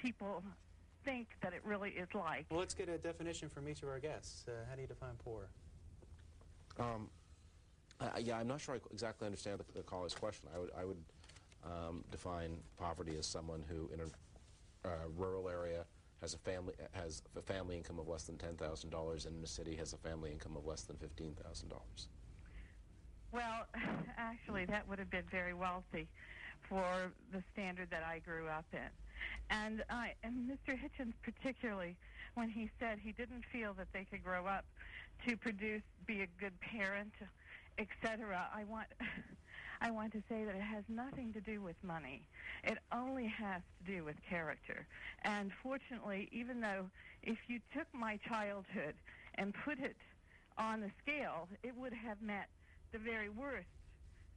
people think that it really is like. Well, let's get a definition from each of our guests. How do you define poor? Yeah, I'm not sure I exactly understand the caller's question. I would define poverty as someone who, in a rural area, has a family income of less than $10,000, and in a city has a family income of less than $15,000. Well, actually, that would have been very wealthy for the standard that I grew up in. And Mr. Hitchens particularly, when he said he didn't feel that they could grow up to be a good parent, etc., I want to say that it has nothing to do with money. It only has to do with character. And fortunately, even though if you took my childhood and put it on the scale, it would have met the very worst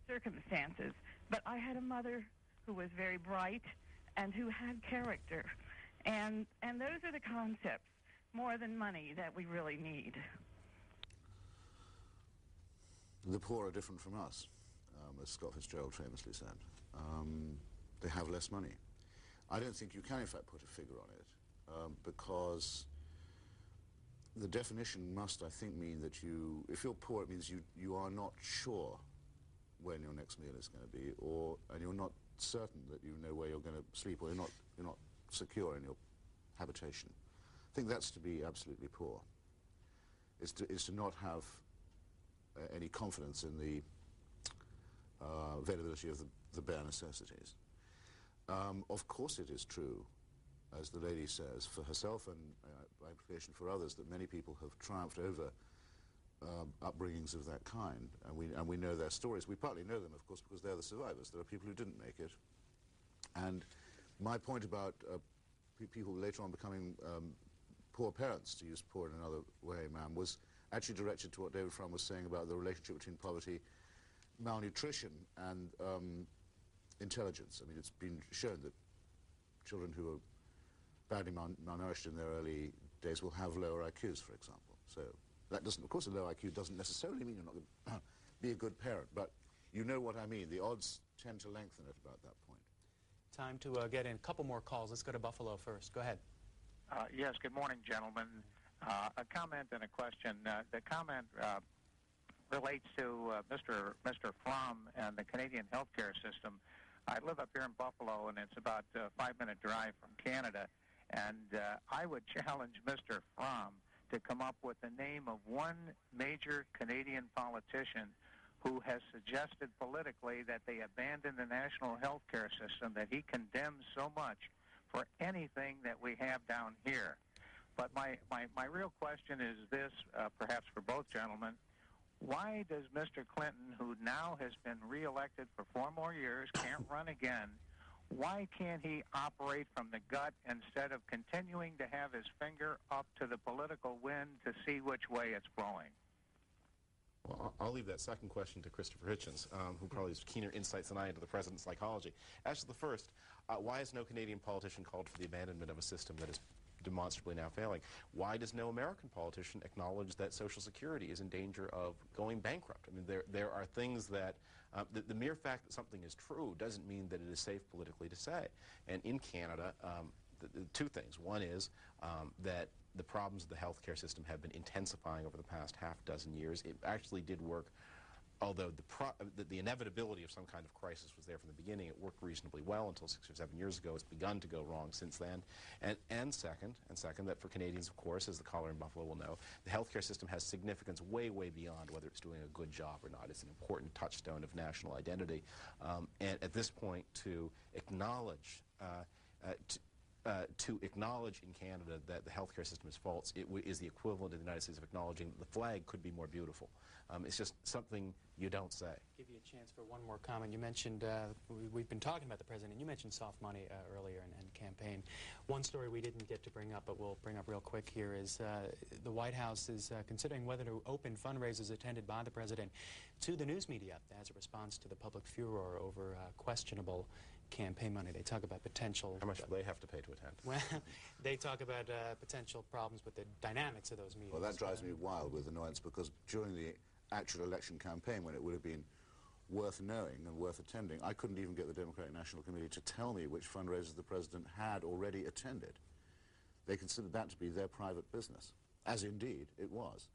circumstances. But I had a mother who was very bright and who had character. And those are the concepts, more than money, that we really need. The poor are different from us, as Scott Fitzgerald famously said. They have less money. I don't think you can, in fact, put a figure on it, because the definition must, I think, mean that if you're poor, it means you are not sure when your next meal is going to be, and you're not certain that you know where you're going to sleep, or you're not secure in your habitation. I think that's to be absolutely poor. Is to not have any confidence in the availability of the bare necessities. Of course it is true, as the lady says, for herself and by implication for others, that many people have triumphed over upbringings of that kind, and we know their stories. We partly know them, of course, because they're the survivors. There are people who didn't make it. And my point about people later on becoming poor parents, to use poor in another way, ma'am, was actually directed to what David Frum was saying about the relationship between poverty, malnutrition, and intelligence. I mean, it's been shown that children who are badly malnourished in their early days will have lower IQs, for example. So that doesn't, of course, a low IQ doesn't necessarily mean you're not going to be a good parent, but you know what I mean. The odds tend to lengthen at about that point. Time to get in a couple more calls. Let's go to Buffalo first. Go ahead. Yes, good morning, gentlemen. A comment and a question. The comment relates to Mr. Frum and the Canadian healthcare system. I live up here in Buffalo, and it's about a 5-minute drive from Canada. And I would challenge Mr. Frum to come up with the name of one major Canadian politician who has suggested politically that they abandon the national health care system that he condemns so much for anything that we have down here. But my real question is this, perhaps for both gentlemen. Why does Mr. Clinton, who now has been reelected for 4 more years, can't run again, why can't he operate from the gut instead of continuing to have his finger up to the political wind to see which way it's blowing? Well, I'll leave that second question to Christopher Hitchens, who probably has keener insights than I into the president's psychology. As to the first, why has no Canadian politician called for the abandonment of a system that is demonstrably now failing? Why does no American politician acknowledge that Social Security is in danger of going bankrupt? I mean, there are things that, the mere fact that something is true doesn't mean that it is safe politically to say. And in Canada, the 2 things. One is that the problems of the healthcare system have been intensifying over the past half-dozen years. It actually did work, although the inevitability of some kind of crisis was there from the beginning. It worked reasonably well until 6 or 7 years ago. It's begun to go wrong since then. And second, that for Canadians, of course, as the caller in Buffalo will know, the healthcare system has significance way, way beyond whether it's doing a good job or not. It's an important touchstone of national identity. And at this point, to acknowledge in Canada that the healthcare system is false, it is the equivalent in the United States of acknowledging that the flag could be more beautiful. It's just something you don't say. Give you a chance for one more comment. You mentioned, we've been talking about the president, and you mentioned soft money earlier and campaign. One story we didn't get to bring up, but we'll bring up real quick here, is the White House is considering whether to open fundraisers attended by the president to the news media as a response to the public furor over questionable campaign money. They talk about potential... How much do they have to pay to attend? Well, they talk about potential problems with the dynamics of those meetings. Well, that drives me wild with annoyance, because during the actual election campaign, when it would have been worth knowing and worth attending. I couldn't even get the Democratic National Committee to tell me which fundraisers the President had already attended. They considered that to be their private business, as indeed it was.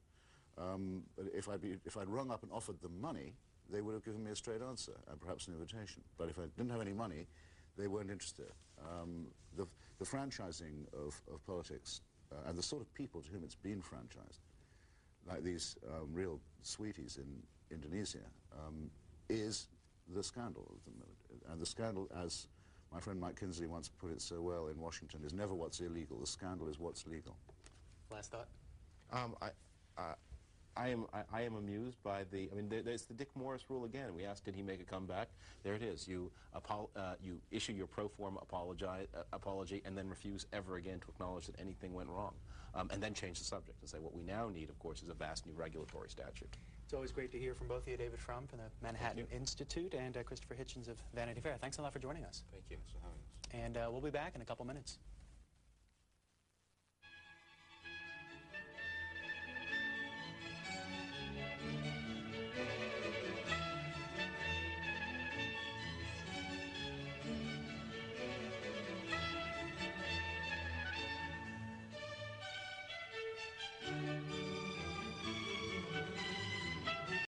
But if I'd rung up and offered them money, they would have given me a straight answer and perhaps an invitation. But if I didn't have any money, they weren't interested. The franchising of politics and the sort of people to whom it's been franchised, like these real sweeties in Indonesia, is the scandal of the moment. And the scandal, as my friend Mike Kinsley once put it so well in Washington, is never what's illegal. The scandal is what's legal. Last thought? I am amused by the, I mean, there's the Dick Morris rule again. We asked, did he make a comeback? There it is. You issue your pro forma apology and then refuse ever again to acknowledge that anything went wrong. And then change the subject and say what we now need, of course, is a vast new regulatory statute. It's always great to hear from both of you, David Frum from the Manhattan Institute and Christopher Hitchens of Vanity Fair. Thanks a lot for joining us. Thank you. Thanks for having us. And we'll be back in a couple minutes.